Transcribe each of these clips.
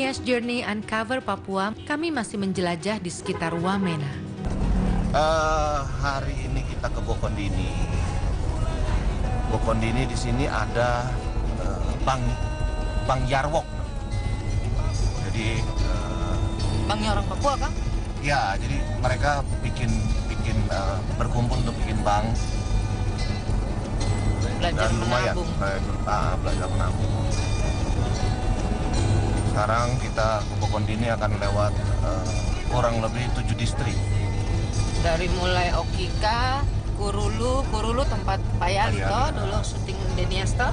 Nias Journey Uncover Papua, kami masih menjelajah di sekitar Wamena. Hari ini kita ke Bokondini. Bokondini di sini ada Bang Yarwok. Jadi Bangnya orang Papua, Kang? ya, jadi mereka bikin berkumpul untuk bikin bank. Belajar Dan lumayan menabung. belajar menabung. Sekarang kita ke Bokondini akan lewat kurang lebih 7 distrik. Dari mulai Okika, Kurulu tempat Pak Yali toh, dulu syuting Denias toh.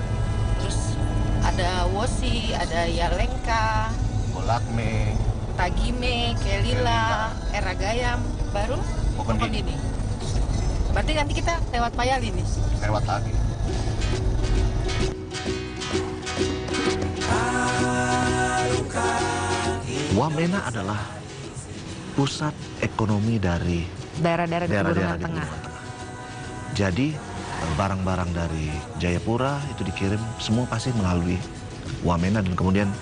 Terus ada Wosi, ada Yalengka, Bolakme, Tagime, Kelila, Eragayam, baru Bokondini. Berarti nanti kita lewat Pak Yali nih. Lewat lagi. Wamena adalah pusat ekonomi dari Daerah-daerah di daerah-daerah Pegunungan di Tengah. Pegunungan Tengah. Jadi barang-barang dari Jayapura itu dikirim semua pasti melalui Wamena dan kemudian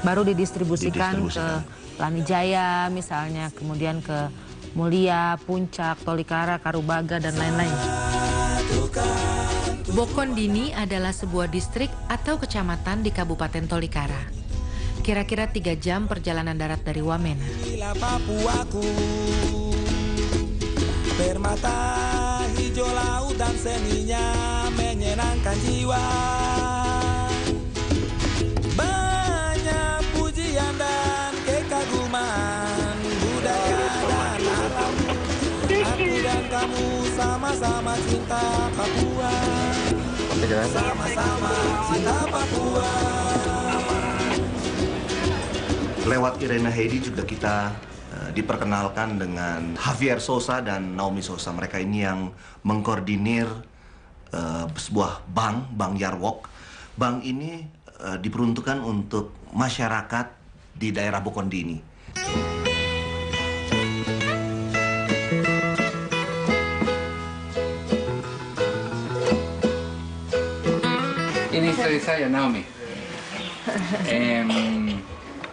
Baru didistribusikan ke Didistribusikan. Lanijaya misalnya, kemudian ke Mulia, Puncak, Tolikara, Karubaga, dan lain-lain. Bokondini adalah sebuah distrik atau kecamatan di Kabupaten Tolikara. Kira-kira 3 jam perjalanan darat dari Wamena. Papuaku, permata hijau laut dan seninya menyenangkan jiwa. Banyak pujian dan kekaguman budaya dan alam. Aku dan kamu sama-sama cinta Papua. Sama-sama cinta Papua. lewat Irena Heidi juga kita diperkenalkan dengan Javier Sosa dan Naomi Sosa. Mereka ini yang mengkoordinir sebuah bank Yarwok. Bank ini diperuntukkan untuk masyarakat di daerah Bokondini. Ini istri saya, Naomi.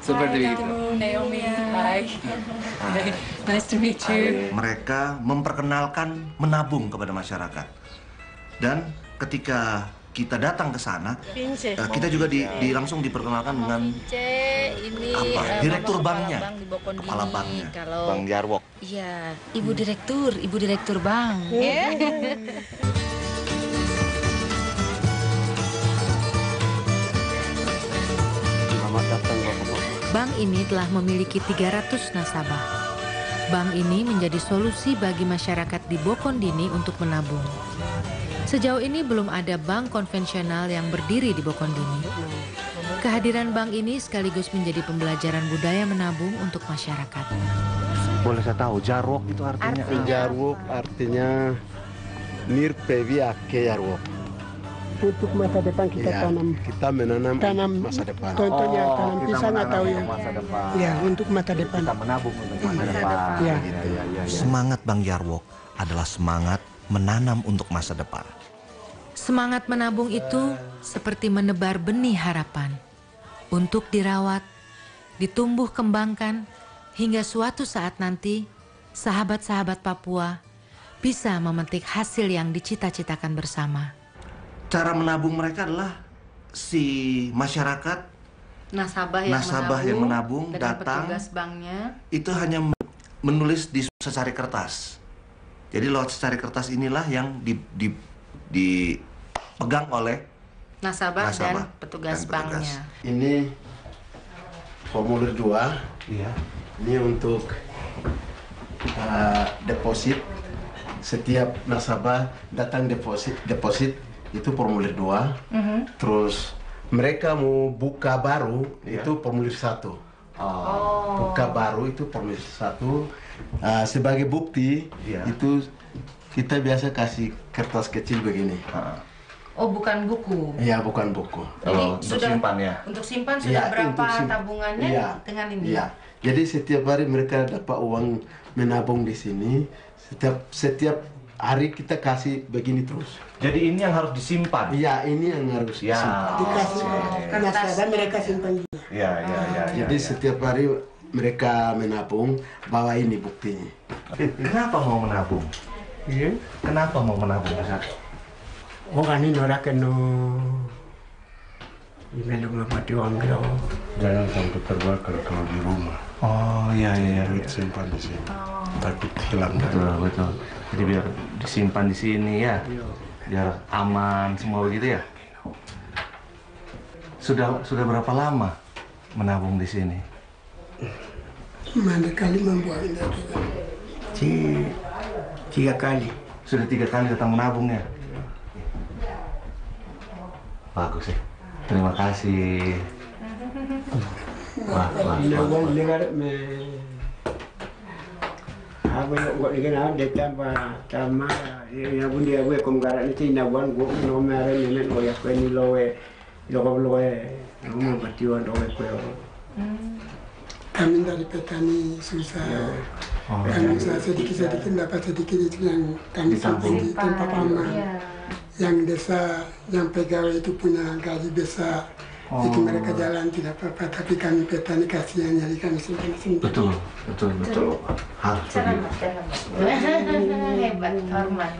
Super Divito. Naomi, hi. Nice to meet you. Mereka memperkenalkan menabung kepada masyarakat. Dan ketika kita datang ke sana, kita juga langsung diperkenalkan dengan direktur banknya, kepala banknya, Bang Yarwok. Iya, Ibu Direktur Bank. Bank ini telah memiliki 300 nasabah. Bank ini menjadi solusi bagi masyarakat di Bokondini untuk menabung. Sejauh ini belum ada bank konvensional yang berdiri di Bokondini. Kehadiran bank ini sekaligus menjadi pembelajaran budaya menabung untuk masyarakat. Boleh saya tahu, Jarwok itu artinya? Jarwok artinya nirpeviake Jarwok. Untuk masa depan kita tanam. Kita menanam masa depan. Contohnya tanam pisang atau yang masa depan. ya untuk masa depan. Kita menabung untuk masa depan. Ya. Semangat Bang Yarwok adalah semangat menanam untuk masa depan. Semangat menabung itu seperti menebar benih harapan untuk dirawat, ditumbuh kembangkan, hingga suatu saat nanti sahabat-sahabat Papua bisa memetik hasil yang dicita-citakan bersama. Cara menabung mereka adalah si masyarakat Nasabah yang menabung dengan datang, petugas banknya. itu hanya menulis di secari kertas. Jadi lewat secari kertas inilah yang dipegang oleh Nasabah dan dan petugas petugas. banknya. Ini formulir 2. Iya. Ini untuk deposit. Setiap nasabah datang deposit itu formulir 2. Terus mereka mau buka baru itu formulir 1. Buka baru itu formulir 1. Sebagai bukti itu kita biasa kasih kertas kecil begini. Oh, bukan buku. Iya, bukan buku. Jadi untuk simpan ya? Untuk simpan sudah berapa tabungannya dengan ini? Iya. Jadi setiap hari mereka dapat uang menabung di sini. Setiap hari kita kasih begini terus. Jadi ini yang harus disimpan. Iya, ini yang harus Ya. Dikasih nasabah mereka simpan juga. Ya. Jadi setiap hari mereka menabung, bawa ini buktinya. Kenapa mau menabung? Iya. Kenapa mau menabung? Orang ini orang kena melong mati orang dia. Jangan sampai terbakar kalau di rumah. Oh iya. Duit simpan di sini. Takut hilang. Betul. Jadi biar disimpan di sini ya. Biar aman semua begitu ya. Sudah berapa lama menabung di sini? Mana kali membuat ini? 3 kali. Sudah 3 kali datang menabung ya? Bagus ya. Terima kasih. Wah. Nawan dengar me. Aku nggak dengar ada tambah sama ya pun dia gue komgaran itu nawan gue nomor nenek gue ya gue ni loe rumah batiwan loe gue. Kami dari petani susah. Kami susah sedikit dapat sedikit itu yang kami simpan di tempat aman. Yang desa, yang pegawai itu punya gaji besar. Itu mereka jalan tidak apa-apa, tapi kami petani kasihan, jadi kami simpan sendiri. Betul. Harus Hebat, hormat.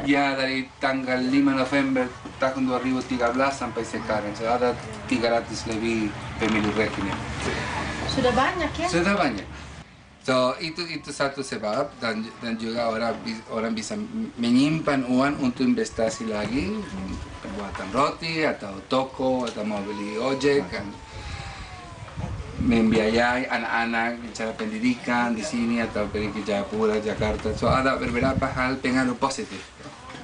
Ya dari tanggal 5 November tahun 2013 sampai sekarang so, ada 300 lebih pemilu rekening. Sudah banyak ya? Sudah banyak. So itu satu sebab dan juga orang bisa menyimpan uang untuk investasi lagi, pembuatan roti atau toko atau mau beli ojek kan, membiayai anak-anak cara pendidikan di sini atau pergi ke Jayapura, Jakarta. So ada beberapa hal pengaruh positif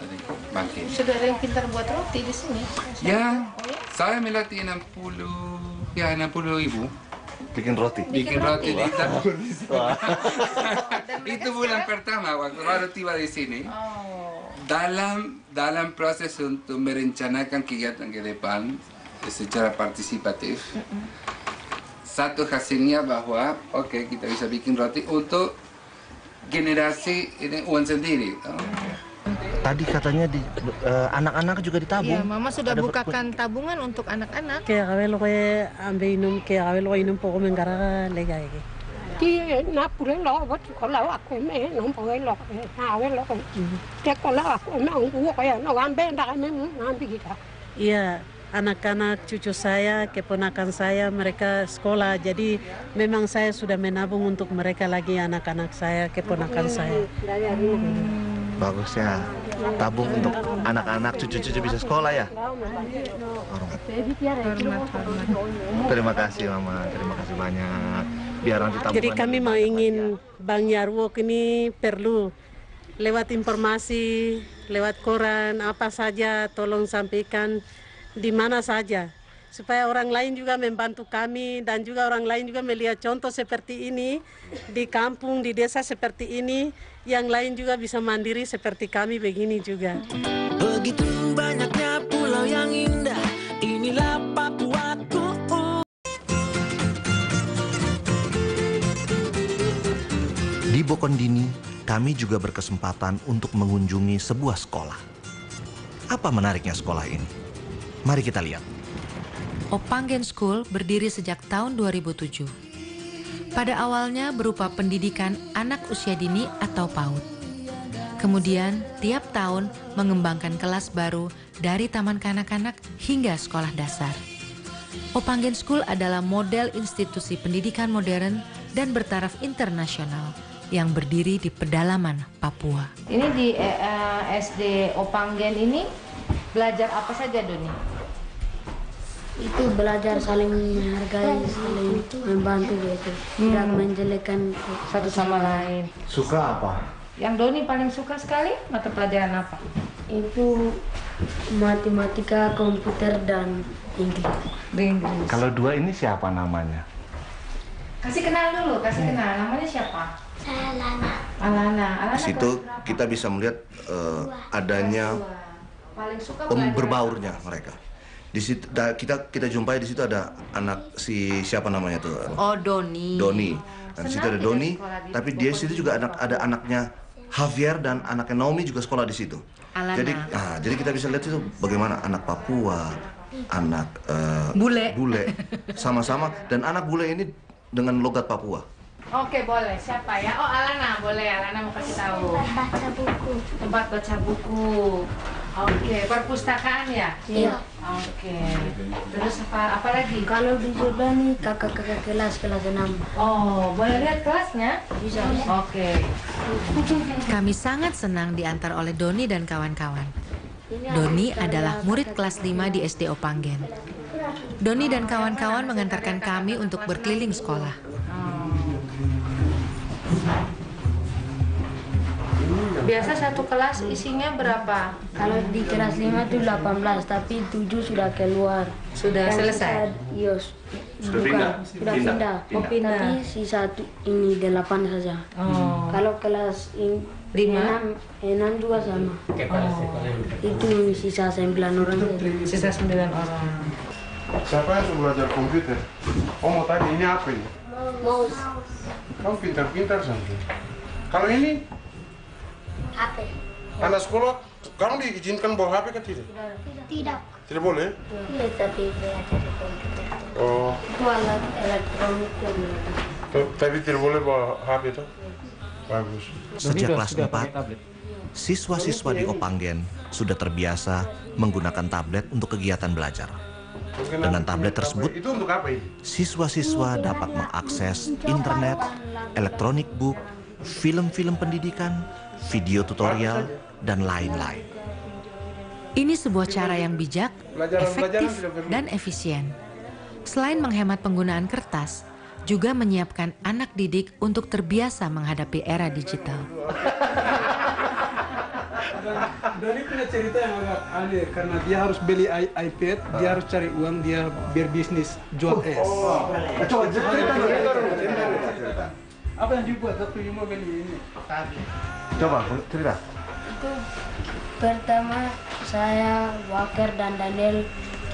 dari bank ini. Sudah ada yang pintar buat roti di sini? Ya, saya melatih 60 ribu. bikin roti. Bikin roti di tabur. Itu bulan pertama waktu baru tiba di sini. Dalam proses untuk merencanakan kegiatan ke depan secara partisipatif, satu hasilnya bahwa kita bisa bikin roti untuk generasi ini uang sendiri. Tadi katanya di anak-anak juga ditabung. Iya, Mama sudah bukakan tabungan untuk anak-anak. Kaya kawelo kaya ambe inum kaya kawelo inum poko menggara lega iki. Ti na pure lo wat ko la aku me no po lo ha we lo te ko la aku me on ko kaya no ambe ndak me ambe kita. Iya, anak-anak cucu saya, keponakan saya, mereka sekolah. Jadi memang saya sudah menabung untuk mereka lagi, anak-anak saya, keponakan saya. Bagus ya, tabung untuk anak-anak, cucu-cucu bisa sekolah ya. Terima kasih Mama, terima kasih banyak. Biar nanti tabungan. Jadi kami mau ingin Bang Yarwo ini perlu lewat informasi, lewat koran, apa saja tolong sampaikan di mana saja. Supaya orang lain juga membantu kami dan juga orang lain juga melihat contoh seperti ini di kampung, di desa seperti ini, yang lain juga bisa mandiri seperti kami begini juga. Begitu banyaknya pulau yang indah, inilah Papuaku. Di Bokondini, kami juga berkesempatan untuk mengunjungi sebuah sekolah. Apa menariknya sekolah ini? Mari kita lihat. Opanggen School berdiri sejak tahun 2007. Pada awalnya berupa pendidikan anak usia dini atau PAUD. Kemudian tiap tahun mengembangkan kelas baru dari taman kanak-kanak hingga sekolah dasar. Opanggen School adalah model institusi pendidikan modern dan bertaraf internasional yang berdiri di pedalaman Papua. Ini di SD Opanggen ini belajar apa saja, Doni? Itu belajar saling menghargai, saling membantu gitu, tidak menjelekkan satu sama lain. Suka apa? Yang Doni paling suka sekali mata pelajaran apa? Itu matematika, komputer, dan Inggris. Kalau dua ini siapa namanya? Kasih kenal dulu, kasih kenal. Namanya siapa? Alana. Alana. Di situ kita bisa melihat adanya paling suka berbaurnya mereka. Di situ kita jumpai di situ ada anak siapa namanya tuh? Oh, Doni. Doni. Dan di situ ada Doni, tapi dia situ juga ada anaknya Javier dan anaknya Naomi juga sekolah di situ. Alana. Jadi kita bisa lihat itu bagaimana anak Papua, anak bule sama-sama, dan anak bule ini dengan logat Papua. Oke, boleh. Siapa ya? Oh, Alana, boleh. Alana mau kasih tahu. Tempat baca buku. Tempat baca buku. Oke, perpustakaan ya? Iya. Oke. Terus apa lagi? Kalau di sebelah nih kakak-kakak kelas 6. Oh, boleh lihat kelasnya? Bisa. Oke. Kami sangat senang diantar oleh Doni dan kawan-kawan. Doni adalah murid kelas 5 di SD Opanggen. Doni dan kawan-kawan mengantarkan kami untuk berkeliling sekolah. Biasa satu kelas isinya berapa? Kalau di kelas 5 itu 18, tapi 7 sudah keluar. Sudah selesai? Iya. Sudah pindah? Sudah pindah. Oh, pindah. Tapi sisa ini 8 saja. Oh. Kalau kelas 6 juga sama. Itu sisa 9 orang. Sisa 9 orang. Siapa yang sudah belajar komputer? Oh, mau tanya ini apa ini? Mouse. Kamu pintar-pintar sampai. Kalau ini? HP. Anak sekolah, kamu diizinkan bawa HP ke tidak? Tidak. Tidak boleh? Iya, tapi belajar di komputer. Oh. Itu alat elektronik yang Tapi tidak boleh bawa HP itu? Bagus. Sejak kelas 4, siswa-siswa di Opanggen sudah terbiasa menggunakan tablet untuk kegiatan belajar. Dengan tablet tersebut, Itu untuk apa ini? siswa-siswa dapat mengakses internet, elektronik book, film-film pendidikan, video tutorial, dan lain-lain. Ini sebuah cara yang bijak, efektif, dan efisien. Selain menghemat penggunaan kertas, juga menyiapkan anak didik untuk terbiasa menghadapi era digital. Doni punya cerita yang agak aneh karena dia harus beli iPad, dia harus cari uang, dia berbisnis jual es. Coba cerita. Apa yang dibuat waktu mau beli ini? Coba cerita. Itu pertama saya, Waker dan Daniel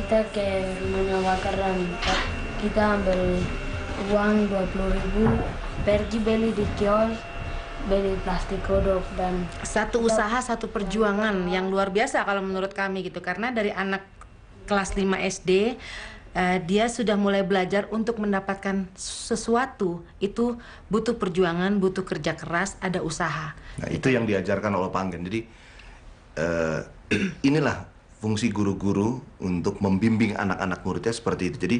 kita ke rumahnya Waker dan kita ambil uang 20.000, pergi beli di kios, beli plastik kodok dan Satu usaha, satu perjuangan yang luar biasa kalau menurut kami gitu. Karena dari anak kelas 5 SD, dia sudah mulai belajar untuk mendapatkan sesuatu. Itu butuh perjuangan, butuh kerja keras, ada usaha. Nah, itu yang diajarkan oleh Opanggen. Jadi, inilah fungsi guru-guru untuk membimbing anak-anak muridnya seperti itu. Jadi,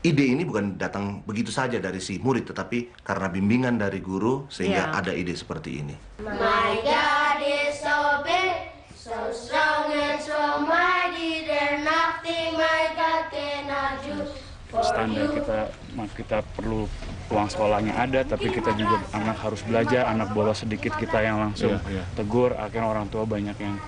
ide ini bukan datang begitu saja dari si murid, tetapi karena bimbingan dari guru sehingga ada ide seperti ini. My God is so big, so strong and so mighty, there's nothing my God cannot do. Standar kita perlu uang sekolahnya ada, tapi kita juga anak harus belajar, anak bolos sedikit kita yang langsung tegur, akhirnya orang tua banyak yang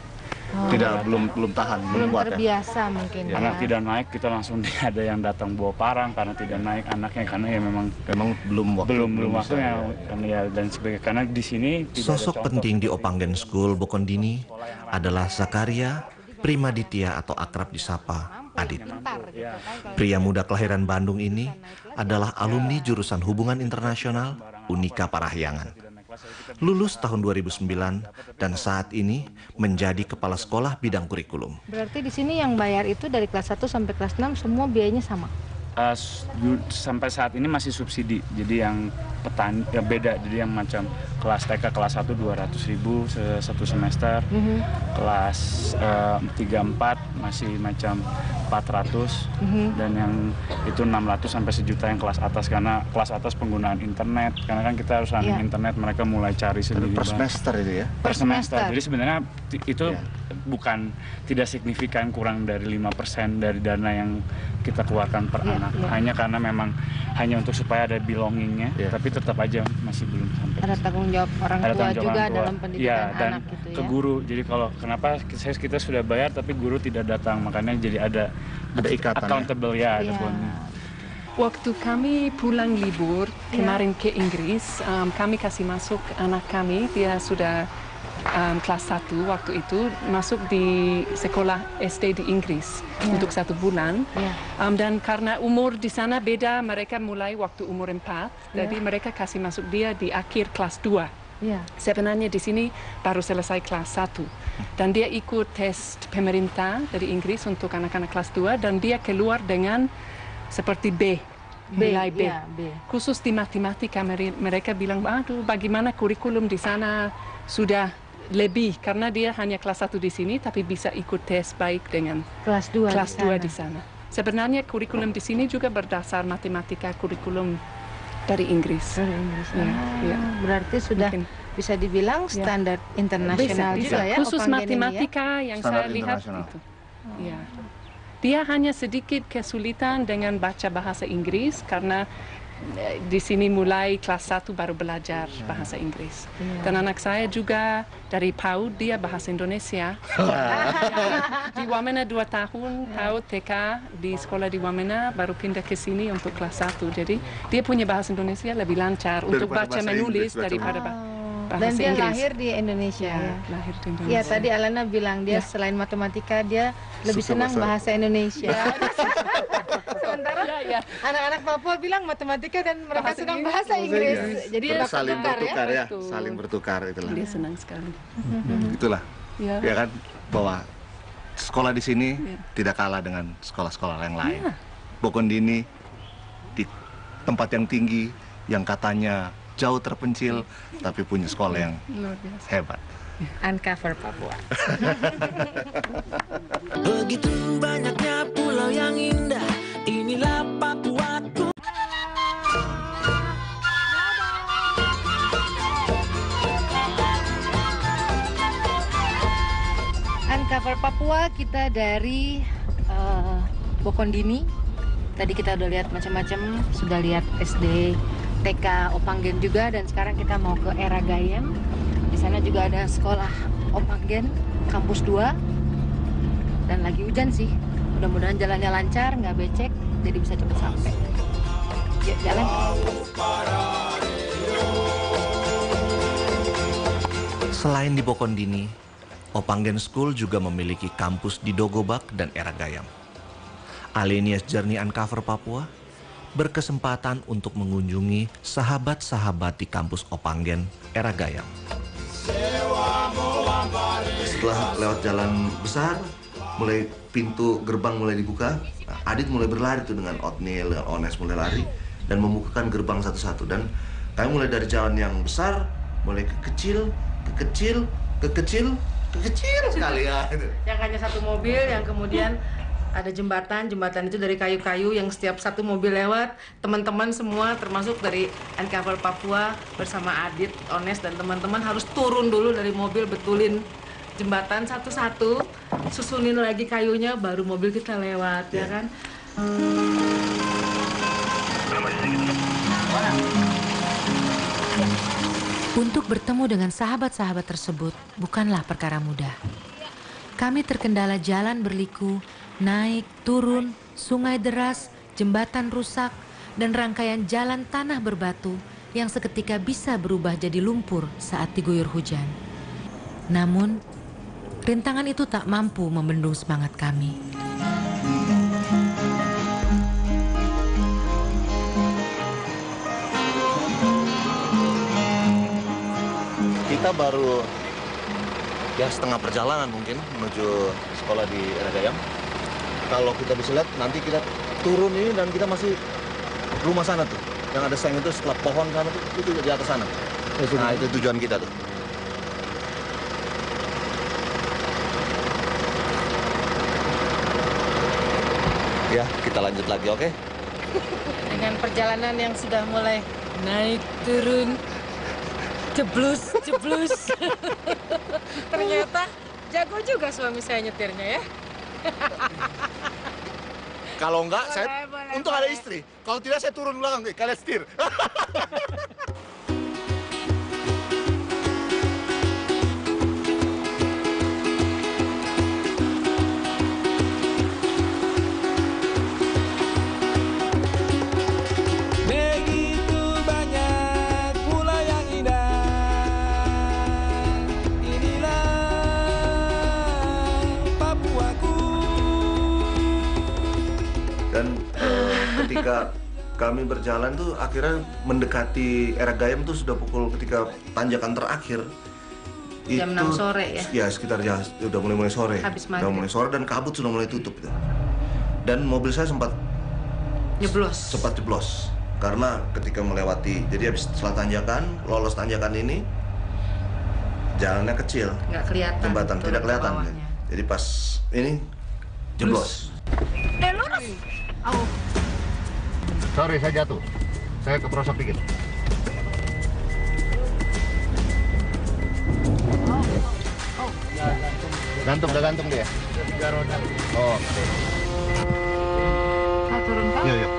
belum tahan, belum kuat terbiasa mungkin. Karena tidak naik kita langsung ada yang datang bawa parang karena tidak naik anaknya, karena ya memang belum waktunya ya, dan sebagainya. Karena di sini Sosok penting di Opanggen School Bokondini adalah Zakaria Primaditya atau akrab disapa Adit. Pria muda kelahiran Bandung ini adalah alumni jurusan Hubungan Internasional Unika Parahyangan. Lulus tahun 2009 dan saat ini menjadi kepala sekolah bidang kurikulum. Berarti di sini yang bayar itu dari kelas 1 sampai kelas 6 semua biayanya sama? Sampai saat ini masih subsidi, jadi yang petani ya beda, jadi yang macam kelas TK kelas 1 200.000 satu semester, kelas 3-4 masih macam 400, dan yang itu 600 sampai sejuta yang kelas atas, karena kelas atas penggunaan internet, karena kan kita harus running internet, mereka mulai cari sendiri. Per semester itu ya? Per semester, jadi sebenarnya itu bukan tidak signifikan kurang dari 5% dari dana yang kita keluarkan per anak, hanya karena memang hanya untuk supaya ada belongingnya, tapi tetap aja masih belum sampai. Ada tanggung jawab orang tua juga dalam pendidikan dan anak gitu ya. Ke guru. Jadi kalau kenapa kita sudah bayar tapi guru tidak datang, makanya jadi ada ikatan, accountable ya, ada bondnya. Waktu kami pulang libur kemarin ke Inggris, kami kasih masuk anak kami, dia sudah kelas 1 waktu itu, masuk di sekolah SD di Inggris untuk 1 bulan. Dan karena umur di sana beda, mereka mulai waktu umur 4, jadi mereka kasih masuk dia di akhir kelas 2. Sebenarnya di sini baru selesai kelas 1 dan dia ikut tes pemerintah dari Inggris untuk anak-anak kelas 2 dan dia keluar dengan seperti B. Nilai B. Khusus di matematika mereka bilang, aduh bagaimana kurikulum di sana sudah lebih karena dia hanya kelas 1 di sini tapi bisa ikut tes baik dengan kelas 2 di sana. Sebenarnya kurikulum di sini juga berdasar matematika kurikulum dari Inggris. Berarti sudah bisa dibilang standar internasional juga ya. Khusus matematika yang saya lihat itu. Dia hanya sedikit kesulitan dengan baca bahasa Inggris karena di sini mulai kelas 1 baru belajar bahasa Inggris. Dan anak saya juga dari PAUD dia bahasa Indonesia. Di Wamena 2 tahun, PAUD TK di sekolah di Wamena baru pindah ke sini untuk kelas 1. Jadi dia punya bahasa Indonesia lebih lancar untuk baca menulis daripada bahasa dan dia Inggris. lahir di Indonesia. Lahir di Indonesia. Ya, tadi Alana bilang dia selain matematika dia lebih senang bahasa Indonesia. Sementara anak-anak Papua bilang matematika dan mereka senang bahasa Inggris. Jadi saling bertukar ya, saling bertukar itulah. Dia senang sekali. Itulah. Ya kan bahwa sekolah di sini tidak kalah dengan sekolah-sekolah yang lain. Bokondini di tempat yang tinggi yang katanya jauh terpencil, tapi punya sekolah yang hebat. Uncover Papua. Begitu banyaknya pulau yang indah, inilah Papuaku. Uncover Papua kita dari Bokondini. Tadi kita udah lihat macam-macam, sudah lihat SD, TK Opanggen juga, dan sekarang kita mau ke Eragayam. Di sana juga ada sekolah Opanggen kampus 2. Dan lagi hujan sih. Mudah-mudahan jalannya lancar, nggak becek, jadi bisa cepat sampai. Yuk jalan. Selain di Bokondini, Opanggen School juga memiliki kampus di Dogobak dan Eragayam. Alenia's Journey Uncover Papua berkesempatan untuk mengunjungi sahabat-sahabat di kampus Opanggen, Eragayam. Setelah lewat jalan besar, mulai pintu gerbang mulai dibuka, Adit mulai berlari tuh dengan Otnil, dengan Ones mulai lari dan membukakan gerbang satu-satu. Dan kami mulai dari jalan yang besar, mulai ke kecil sekali ya. Yang hanya satu mobil, yang kemudian ada jembatan itu dari kayu-kayu yang setiap satu mobil lewat, teman-teman semua termasuk dari Uncover Papua bersama Adit, Ones dan teman-teman harus turun dulu dari mobil, betulin jembatan satu-satu, susunin lagi kayunya, baru mobil kita lewat, ya kan? Untuk bertemu dengan sahabat-sahabat tersebut bukanlah perkara mudah. Kami terkendala jalan berliku, naik, turun, sungai deras, jembatan rusak, dan rangkaian jalan tanah berbatu yang seketika bisa berubah jadi lumpur saat diguyur hujan. Namun, rintangan itu tak mampu membendung semangat kami. Kita baru ya setengah perjalanan mungkin menuju sekolah di Eragayam. Kalau kita bisa lihat nanti kita turun ini dan kita masih rumah sana tuh. Yang ada seng itu setelah pohon sana tuh, itu di atas sana. Nah itu tujuan kita tuh. Ya kita lanjut lagi, oke? Dengan perjalanan yang sudah mulai naik turun, jeblus. Ternyata jago juga suami saya nyetirnya ya. Kalau enggak, untuk ada istri. Kalau tidak, saya turun belakang, kalian setir. Begitu banyak pulau yang indah, inilah Papuaku. Dan ketika kami berjalan tuh akhirnya mendekati Era Gayam tuh sudah pukul ketika tanjakan terakhir. Jam 6 sore ya? Ya sekitar udah mulai sore. Habis udah mulai sore dan kabut sudah mulai tutup gitu. Dan mobil saya sempat jeblos karena ketika melewati, jadi habis setelah tanjakan, lolos tanjakan ini jalannya kecil, nggak kelihatan, jembatan tidak kelihatan. Jadi pas ini jeblos. Lurus. Sorry, saya jatuh. Saya keprosok dikit. Udah gantung dia. Oh. Saya turun kan? Yuk.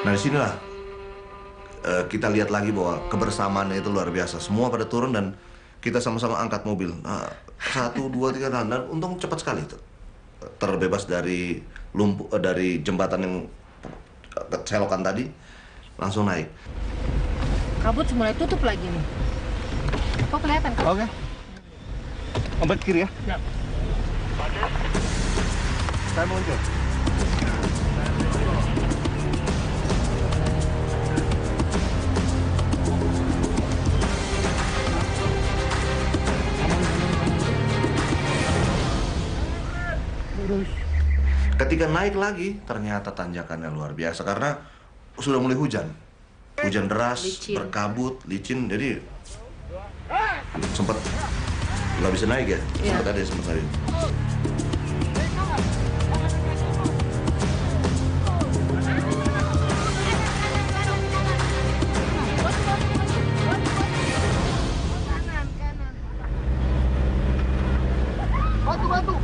Nah disinilah kita lihat lagi bahwa kebersamaannya itu luar biasa. Semua pada turun dan kita sama-sama angkat mobil. Nah, 1, 2, 3 dan untung cepat sekali itu. Terbebas dari dari jembatan yang kecelokan tadi, langsung naik. Kabut mulai tutup lagi nih. Kok kelihatan kan? Oke. Obat kiri ya? Ya. Saya muncul. Ketika naik lagi, ternyata tanjakannya luar biasa karena sudah mulai hujan. Hujan deras, berkabut, licin, jadi sempat nggak bisa naik ya. Sempat naik. Batu.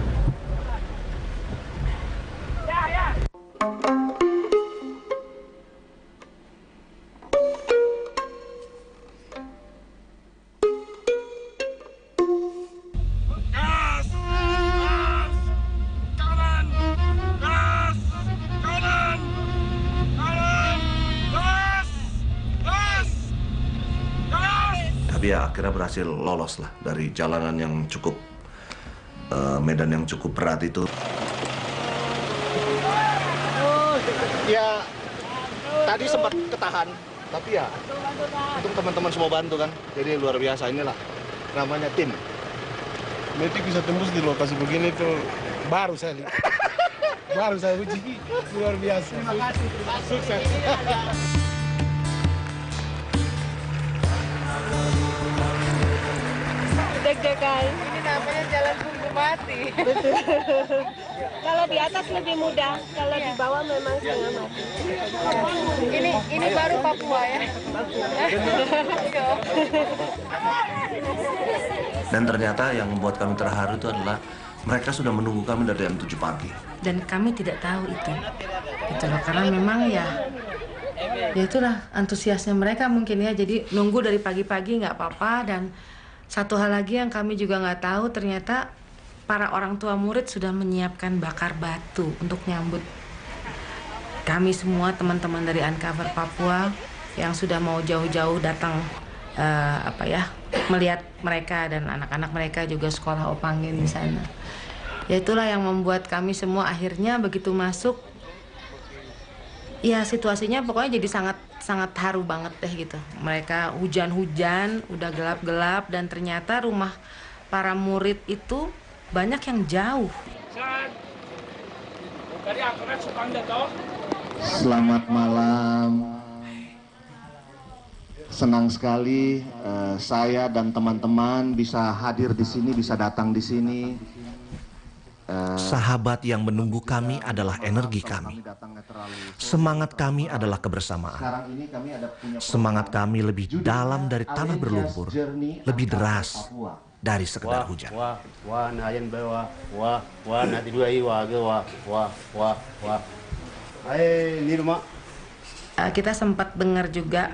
Tapi ya akhirnya berhasil lolos lah dari jalanan yang cukup medan yang cukup berat itu. Ya tadi sempat ketahan, tapi ya untuk teman-teman semua bantu kan, jadi luar biasa. Inilah namanya tim. Metik bisa tembus di lokasi begini tuh baru saya lihat. Baru saya uji, luar biasa. Terima kasih. Sukses. Deg-degan. Ini namanya jalan tunggu mati. Kalau di atas lebih mudah, kalau di bawah memang setengah mati. Ini baru Papua ya. Dan ternyata yang membuat kami terharu itu adalah mereka sudah menunggu kami dari jam 7 pagi. Dan kami tidak tahu itu. Gitu loh, karena memang ya itulah antusiasnya mereka mungkin ya. Jadi nunggu dari pagi-pagi nggak apa-apa. Dan satu hal lagi yang kami juga nggak tahu, ternyata para orang tua murid sudah menyiapkan bakar batu untuk nyambut kami semua, teman-teman dari Uncover Papua yang sudah mau jauh-jauh datang melihat mereka dan anak-anak mereka juga sekolah Opangin di sana. Ya itulah yang membuat kami semua akhirnya begitu masuk, ya situasinya pokoknya jadi sangat haru banget deh gitu. Mereka hujan-hujan, udah gelap-gelap, dan ternyata rumah para murid itu banyak yang jauh. Selamat malam. Senang sekali saya dan teman-teman bisa hadir di sini, bisa datang di sini. Sahabat yang menunggu kami adalah energi kami. Semangat kami adalah kebersamaan. Semangat kami lebih dalam dari tanah berlumpur, lebih deras dari sekedar hujan. Kita sempat dengar juga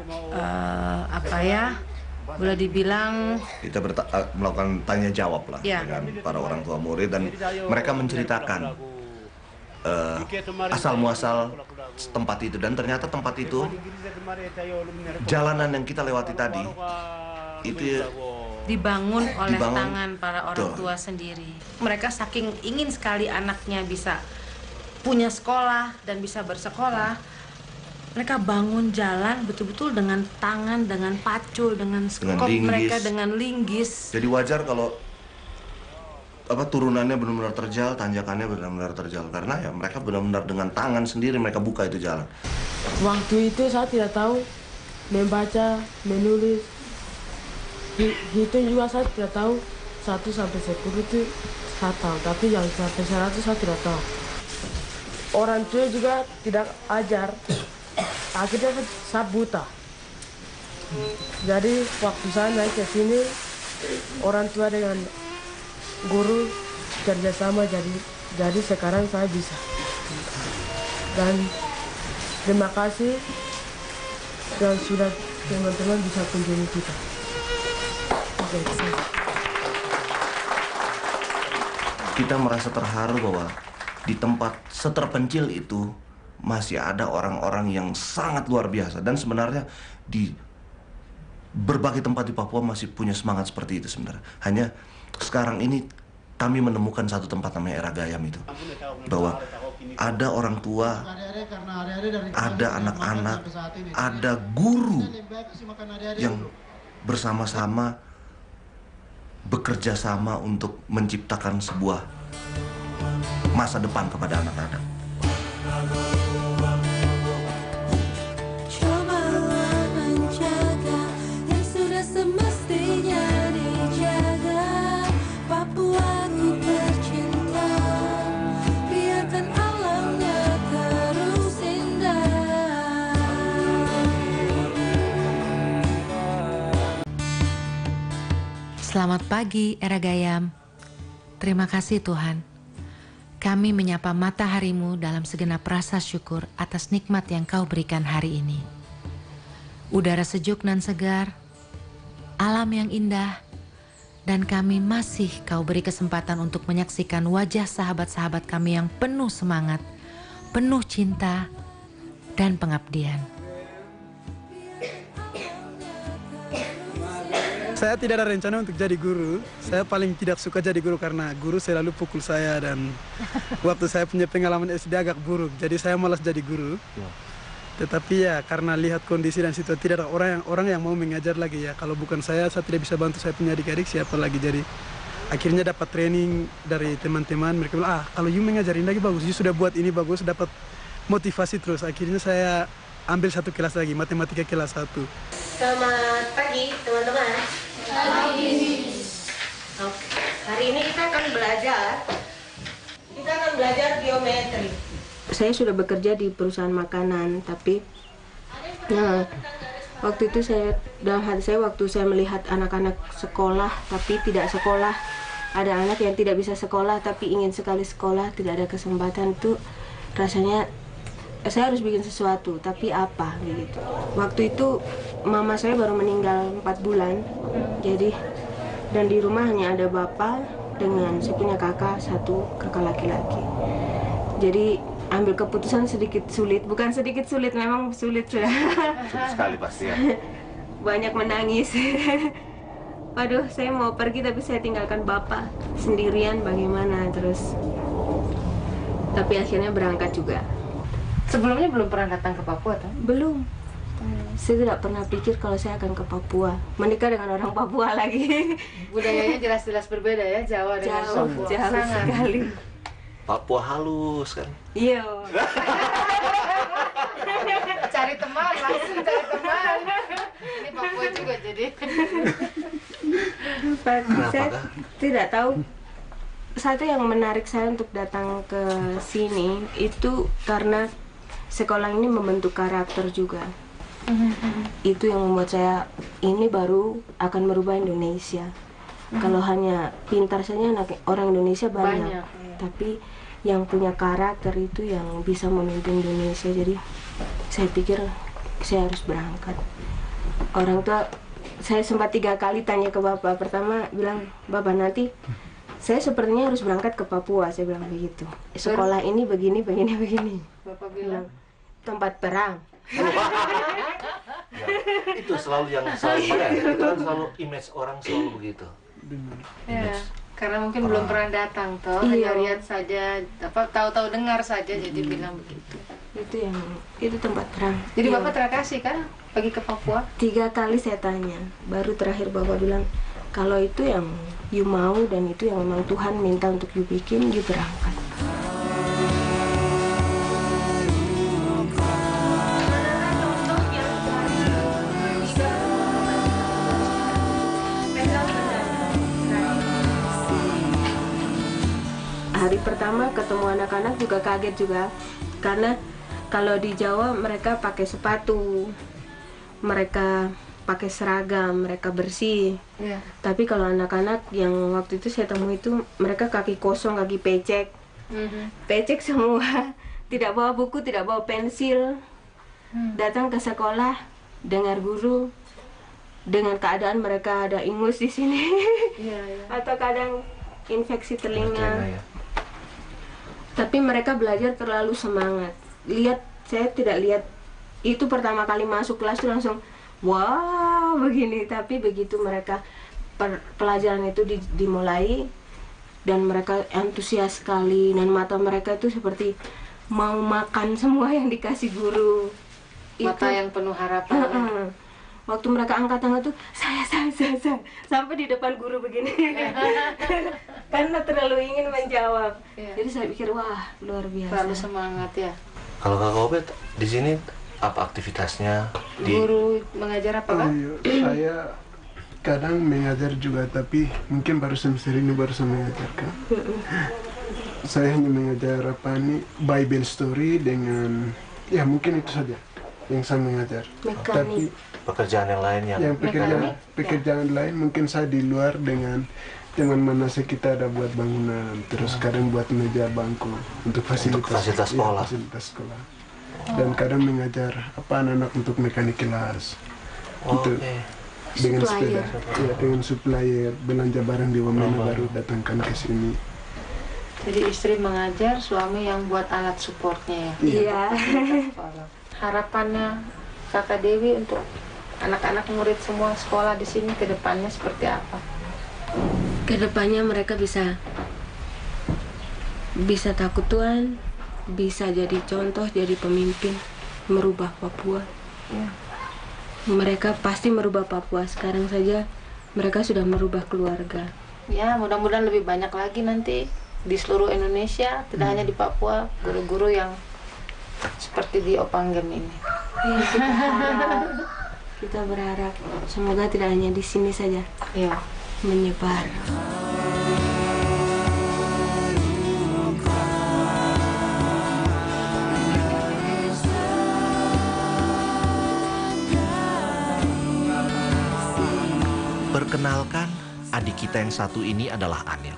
boleh dibilang kita melakukan tanya jawab lah dengan para orang tua murid, dan mereka menceritakan asal muasal tempat itu, dan ternyata tempat itu, jalanan yang kita lewati tadi itu dibangun oleh tangan para orang tua sendiri. Mereka saking ingin sekali anaknya bisa punya sekolah dan bisa bersekolah, mereka bangun jalan betul-betul dengan tangan, dengan pacul, dengan skop mereka, dengan linggis. Jadi wajar kalau turunannya benar-benar terjal, tanjakannya benar-benar terjal, karena ya mereka benar-benar dengan tangan sendiri mereka buka itu jalan. Waktu itu saya tidak tahu membaca, menulis, hitung juga saya tidak tahu. 1 sampai 10 itu saya tahu, tapi yang sampai 100 saya tidak tahu. Orang tua juga tidak ajar, akhirnya saya buta. Jadi waktu saya naik ke sini, orang tua dengan guru kerjasama, jadi sekarang saya bisa. Dan terima kasih dan sudah teman-teman bisa kunjungi kita. Kita merasa terharu bahwa di tempat seterpencil itu masih ada orang-orang yang sangat luar biasa, dan sebenarnya di berbagai tempat di Papua masih punya semangat seperti itu sebenarnya. Hanya sekarang ini kami menemukan satu tempat namanya Era Gayam itu, bahwa ada orang tua, ada anak-anak, ada guru yang bersama-sama bekerja sama untuk menciptakan sebuah masa depan kepada anak-anak. Cobalah menjaga yang sudah semestinya dijaga. Papuaku tercinta, biarkan alamnya terus indah. Selamat pagi, Era Gayam. Terima kasih Tuhan. Kami menyapa mataharimu dalam segenap rasa syukur atas nikmat yang Kau berikan hari ini. Udara sejuk dan segar, alam yang indah, dan kami masih Kau beri kesempatan untuk menyaksikan wajah sahabat-sahabat kami yang penuh semangat, penuh cinta, dan pengabdian. Saya tidak ada rencana untuk jadi guru. Saya paling tidak suka jadi guru karena guru selalu pukul saya, dan waktu saya punya pengalaman SD agak buruk. Jadi saya malas jadi guru. Tetapi ya karena lihat kondisi dan situasi, tidak ada orang yang mau mengajar lagi ya. Kalau bukan saya tidak bisa bantu saya punya adik-adik, siapa lagi. Jadi akhirnya dapat training dari teman-teman. Mereka bilang, kalau you mengajarin lagi bagus, you sudah buat ini bagus, dapat motivasi terus. Akhirnya saya ambil satu kelas lagi, matematika kelas 1. Selamat pagi teman-teman. Pagi. Oke. Hari ini kita akan belajar geometri. Saya sudah bekerja di perusahaan makanan, tapi waktu itu dalam hati saya waktu saya melihat anak-anak sekolah tapi tidak sekolah, ada anak yang tidak bisa sekolah tapi ingin sekali sekolah, tidak ada kesempatan, itu rasanya saya harus bikin sesuatu, tapi apa gitu. Waktu itu mama saya baru meninggal 4 bulan, jadi dan di rumah hanya ada bapak dengan saya punya kakak 1 kakak laki-laki. Jadi ambil keputusan sedikit sulit, bukan sedikit sulit, memang sulit sudah. Sulit sekali pasti ya. Banyak menangis. Waduh, saya mau pergi tapi saya tinggalkan bapak sendirian, bagaimana terus. Tapi akhirnya berangkat juga. Sebelumnya belum pernah datang ke Papua, toh? Belum. Saya tidak pernah pikir kalau saya akan ke Papua. Menikah dengan orang Papua lagi. Budayanya jelas-jelas berbeda ya, Jawa dengan Papua. Jauh sekali. Papua halus kan? Iya. Cari teman, langsung cari teman. Ini Papua juga jadi. Saya tidak tahu. Satu yang menarik saya untuk datang ke sini itu karena sekolah ini membentuk karakter juga. Itu yang membuat saya ini baru akan merubah Indonesia. Kalau hanya pintar saja orang Indonesia banyak. Tapi yang punya karakter itu yang bisa memimpin Indonesia. Jadi saya pikir saya harus berangkat. Orang tua saya sempat 3 kali tanya ke bapak. Pertama bilang, bapak nanti saya sepertinya harus berangkat ke Papua, saya bilang begitu. Sekolah ini begini. Bapak bilang, tempat perang. Itu selalu yang itu kan selalu image orang selalu begitu. Ya, karena mungkin belum pernah datang toh, hanya lihat saja, tahu-tahu dengar saja jadi bilang begitu. Itu tempat perang. Jadi Bapak terima kasih kan pergi ke Papua? 3 kali saya tanya, baru terakhir Bapak bilang kalau itu yang you mau dan itu yang memang Tuhan minta untuk you bikin, you berangkat. Hari pertama ketemu anak-anak juga kaget juga, karena kalau di Jawa mereka pakai sepatu, mereka pakai seragam, mereka bersih. Tapi kalau anak-anak yang waktu itu saya temui itu, mereka kaki kosong, kaki pecek, pecek semua, tidak bawa buku, tidak bawa pensil, datang ke sekolah, dengar guru, dengan keadaan mereka ada ingus di sini, atau kadang infeksi telinga. Tapi mereka belajar terlalu semangat. Saya tidak lihat itu pertama kali masuk kelas itu langsung wow begini. Tapi begitu mereka pelajaran itu dimulai dan mereka antusias sekali dan mata mereka itu seperti mau makan semua yang dikasih guru. Mata yang penuh harapan. Waktu mereka angkat tangan tuh saya sampai di depan guru begini karena terlalu ingin menjawab. Jadi saya pikir wah luar biasa. Terlalu semangat ya. Kalau Kakak Obed di sini apa aktivitasnya? Guru mengajar apa Kak? Saya kadang mengajar juga, tapi mungkin baru semester ini baru saya mengajarkan. Saya hanya mengajar Bible story dengan mungkin itu saja yang saya mengajar. Tapi pekerjaan yang lain yang pekerjaan lain mungkin saya di luar dengan teman Manase kita ada buat bangunan, terus kadang buat meja bangku untuk fasilitas sekolah. Dan kadang mengajar anak-anak untuk mekanik kelas, untuk dengan sepeda, dengan supplier, belanja barang di Wamena baru datangkan ke sini. Jadi istri mengajar, suami yang buat alat supportnya ya. Iya. Harapannya Kakak Dewi untuk anak-anak murid semua sekolah di sini ke depannya seperti apa? Kedepannya mereka bisa takut Tuhan, bisa jadi contoh, jadi pemimpin, merubah Papua. Mereka pasti merubah Papua. Sekarang saja mereka sudah merubah keluarga. Ya, mudah-mudahan lebih banyak lagi nanti di seluruh Indonesia, tidak hanya di Papua, guru-guru yang seperti di Opanggen ini. Kita berharap semoga tidak hanya di sini saja menyebar. Perkenalkan, adik kita yang satu ini adalah Anil.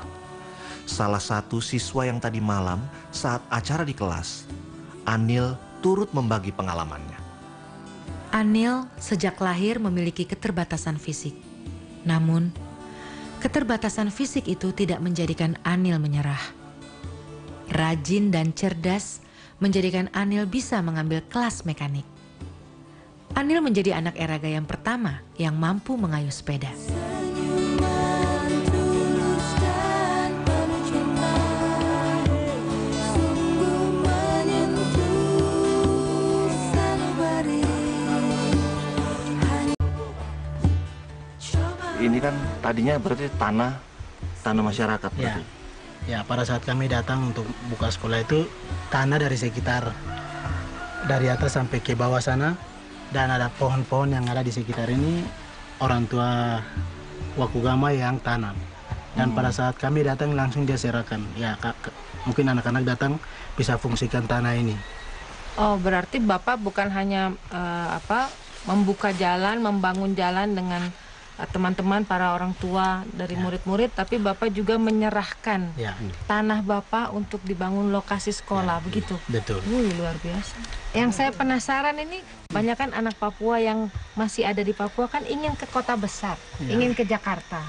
Salah satu siswa yang tadi malam saat acara di kelas, Anil turut membagi pengalamannya. Anil sejak lahir memiliki keterbatasan fisik. Namun, keterbatasan fisik itu tidak menjadikan Anil menyerah. Rajin dan cerdas menjadikan Anil bisa mengambil kelas mekanik. Anil menjadi anak Eraga yang pertama yang mampu mengayuh sepeda. Ini kan tadinya berarti tanah masyarakat berarti. Ya, pada saat kami datang untuk buka sekolah itu tanah dari sekitar dari atas sampai ke bawah sana, dan ada pohon-pohon yang ada di sekitar ini orang tua Wakugama yang tanam. Dan pada saat kami datang langsung dia serahkan. Ya, mungkin anak-anak datang bisa fungsikan tanah ini. Oh, berarti Bapak bukan hanya membuka jalan, membangun jalan dengan teman-teman para orang tua dari murid-murid, tapi Bapak juga menyerahkan tanah Bapak untuk dibangun lokasi sekolah, begitu? Betul. Luar biasa. Yang saya penasaran ini, banyak kan anak Papua yang masih ada di Papua kan ingin ke kota besar, ingin ke Jakarta,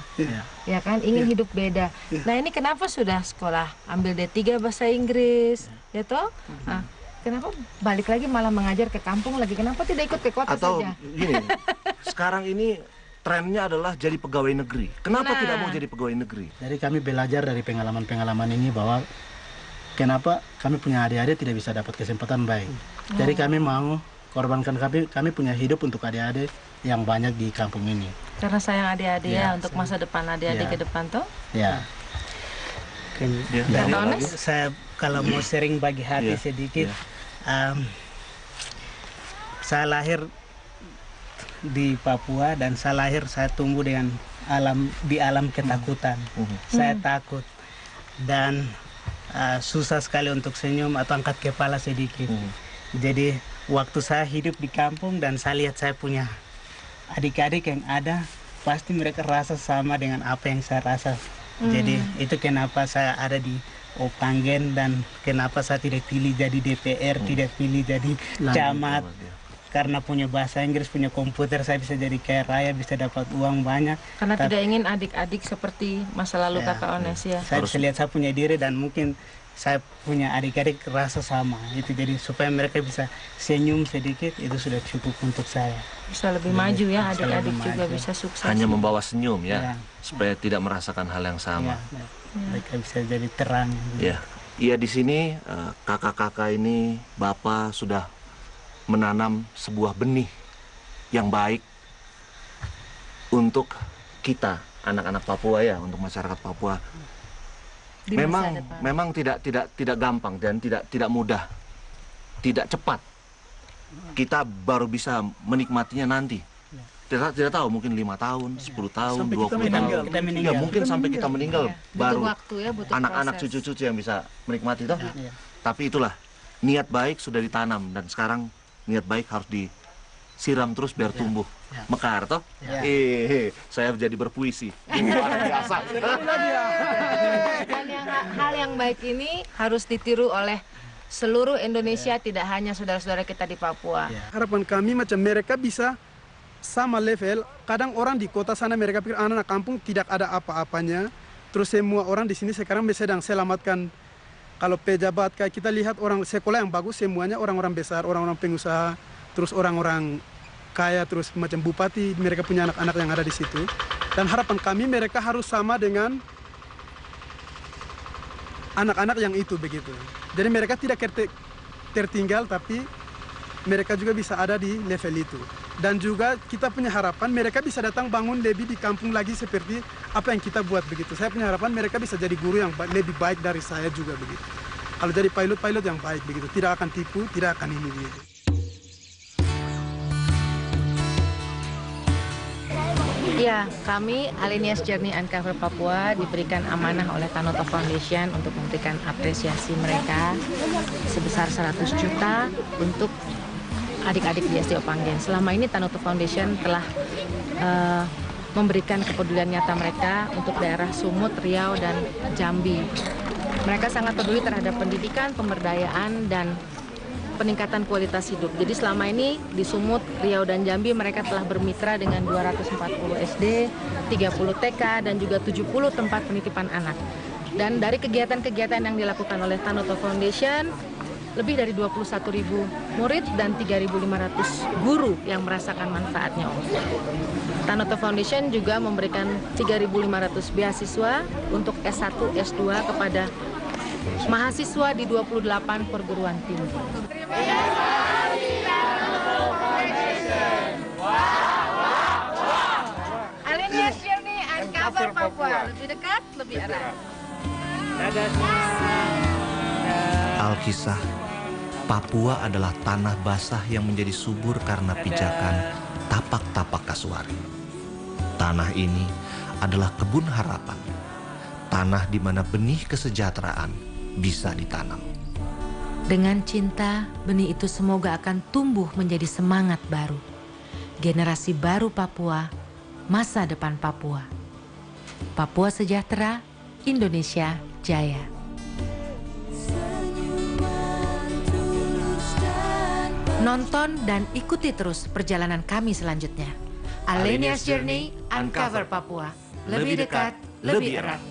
ya kan, ingin hidup beda. Nah ini kenapa sudah sekolah, ambil D3 bahasa Inggris, ya toh? Nah, Kenapa balik lagi malah mengajar ke kampung lagi? Kenapa tidak ikut ke kota Atau saja? gini, sekarang ini trennya adalah jadi pegawai negeri. Kenapa tidak mau jadi pegawai negeri? Jadi kami belajar dari pengalaman-pengalaman ini bahwa kenapa kami punya adik-adik tidak bisa dapat kesempatan baik. Jadi kami mau korbankan kami punya hidup untuk adik-adik yang banyak di kampung ini. Karena sayang adik-adik ya, untuk masa depan adik-adik ke depan toh? Ya. Saya kalau mau sering bagi hati sedikit, saya lahir di Papua dan saya tumbuh dengan di alam ketakutan. Saya takut dan susah sekali untuk senyum atau angkat kepala sedikit. Jadi waktu saya hidup di kampung dan saya lihat saya punya adik-adik yang ada, pasti mereka rasa sama dengan apa yang saya rasa. Jadi itu kenapa saya ada di Opanggen dan kenapa saya tidak pilih jadi DPR, tidak pilih jadi camat. Karena punya bahasa Inggris, punya komputer, saya bisa jadi kaya raya, bisa dapat uang banyak. Karena tidak ingin adik-adik seperti masa lalu kakak Ones ya. Saya bisa lihat saya punya diri dan mungkin saya punya adik-adik rasa sama. Itu jadi supaya mereka bisa senyum sedikit, itu sudah cukup untuk saya. Bisa lebih maju ya, adik-adik juga bisa sukses. Hanya membawa senyum ya, supaya tidak merasakan hal yang sama. Mereka bisa jadi terang. Iya, di sini kakak-kakak ini, Bapak sudah menanam sebuah benih yang baik untuk kita, anak-anak Papua ya, untuk masyarakat Papua. Memang tidak gampang dan tidak mudah, tidak cepat. Kita baru bisa menikmatinya nanti. Tidak tahu, mungkin 5 tahun, 10 tahun, 20 tahun. Ya, mungkin sampai kita meninggal baru anak-anak cucu-cucu yang bisa menikmati itu. Tapi itulah, niat baik sudah ditanam dan sekarang niat baik harus disiram terus biar tumbuh mekar toh. Saya jadi berpuisi. Luar biasa. Dan hal yang baik ini harus ditiru oleh seluruh Indonesia, tidak hanya saudara-saudara kita di Papua. Harapan kami macam mereka bisa sama level. Kadang orang di kota sana mereka pikir anak-anak kampung tidak ada apa-apanya. Terus semua orang di sini sekarang sedang selamatkan. Kalau pejabat kayak kita lihat orang sekolah yang bagus semuanya orang-orang besar, orang-orang pengusaha, terus orang-orang kaya, terus macam bupati, mereka punya anak-anak yang ada di situ. Dan harapan kami mereka harus sama dengan anak-anak yang itu begitu. Jadi mereka tidak tertinggal, tapi mereka juga bisa ada di level itu. Dan juga kita punya harapan mereka bisa datang bangun lebih di kampung lagi seperti apa yang kita buat begitu. Saya punya harapan mereka bisa jadi guru yang lebih baik dari saya juga begitu. Kalau jadi pilot yang baik begitu, tidak akan tipu, tidak akan ini begitu. Ya, kami Alenias Journey Uncover Papua diberikan amanah oleh Tanoto Foundation untuk memberikan apresiasi mereka sebesar 100 juta untuk adik-adik di SD Opanggen. Selama ini Tanoto Foundation telah memberikan kepedulian nyata mereka untuk daerah Sumut, Riau, dan Jambi. Mereka sangat peduli terhadap pendidikan, pemberdayaan, dan peningkatan kualitas hidup. Jadi selama ini di Sumut, Riau, dan Jambi mereka telah bermitra dengan 240 SD, 30 TK, dan juga 70 tempat penitipan anak. Dan dari kegiatan-kegiatan yang dilakukan oleh Tanoto Foundation, lebih dari 21.000 murid dan 3.500 guru yang merasakan manfaatnya. Tanoto Foundation juga memberikan 3.500 beasiswa untuk S1, S2 kepada mahasiswa di 28 perguruan tinggi. Alenias Journey Uncover Papua, lebih dekat, lebih erat. Alkisah, Papua adalah tanah basah yang menjadi subur karena pijakan tapak-tapak kasuari. Tanah ini adalah kebun harapan, tanah di mana benih kesejahteraan bisa ditanam. Dengan cinta, benih itu semoga akan tumbuh menjadi semangat baru. Generasi baru Papua, masa depan Papua. Papua sejahtera, Indonesia jaya. Nonton dan ikuti terus perjalanan kami selanjutnya. Alenias Journey Uncover Papua. Lebih dekat, lebih erat.